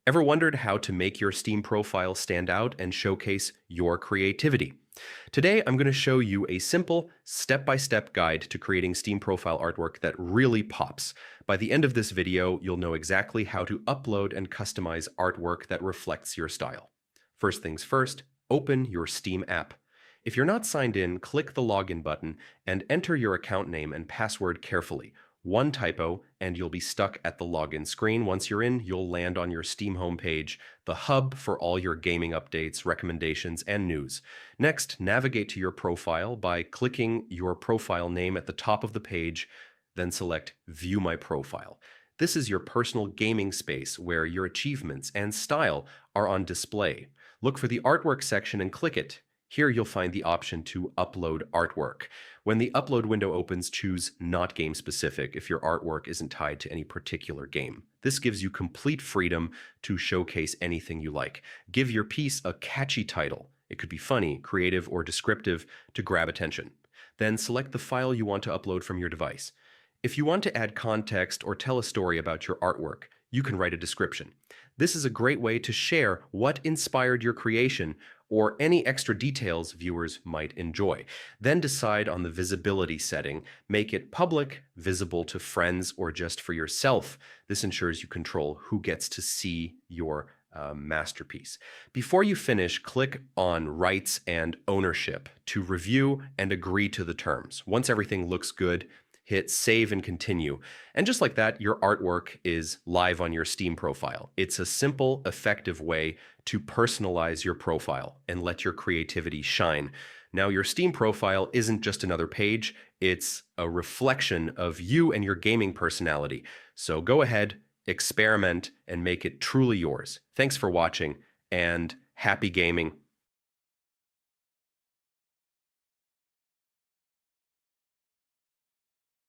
Ever wondered how to make your Steam profile stand out and showcase your creativity? Today, I'm going to show you a simple, step-by-step guide to creating Steam profile artwork that really pops. By the end of this video, you'll know exactly how to upload and customize artwork that reflects your style. First things first, open your Steam app. If you're not signed in, click the login button and enter your account name and password carefully. One typo, and you'll be stuck at the login screen. Once you're in, you'll land on your Steam homepage, the hub for all your gaming updates, recommendations, and news. Next, navigate to your profile by clicking your profile name at the top of the page, then select View My Profile. This is your personal gaming space where your achievements and style are on display. Look for the artwork section and click it. Here you'll find the option to upload artwork. When the upload window opens, choose Not Game Specific if your artwork isn't tied to any particular game. This gives you complete freedom to showcase anything you like. Give your piece a catchy title. It could be funny, creative, or descriptive to grab attention. Then select the file you want to upload from your device. If you want to add context or tell a story about your artwork, you can write a description. This is a great way to share what inspired your creation or any extra details viewers might enjoy. Then decide on the visibility setting. Make it public, visible to friends, or just for yourself. This ensures you control who gets to see your masterpiece. Before you finish, click on Rights and Ownership to review and agree to the terms. Once everything looks good, hit save and continue. And just like that, your artwork is live on your Steam profile. It's a simple, effective way to personalize your profile and let your creativity shine. Now, your Steam profile isn't just another page, it's a reflection of you and your gaming personality. So go ahead, experiment, and make it truly yours. Thanks for watching, and happy gaming.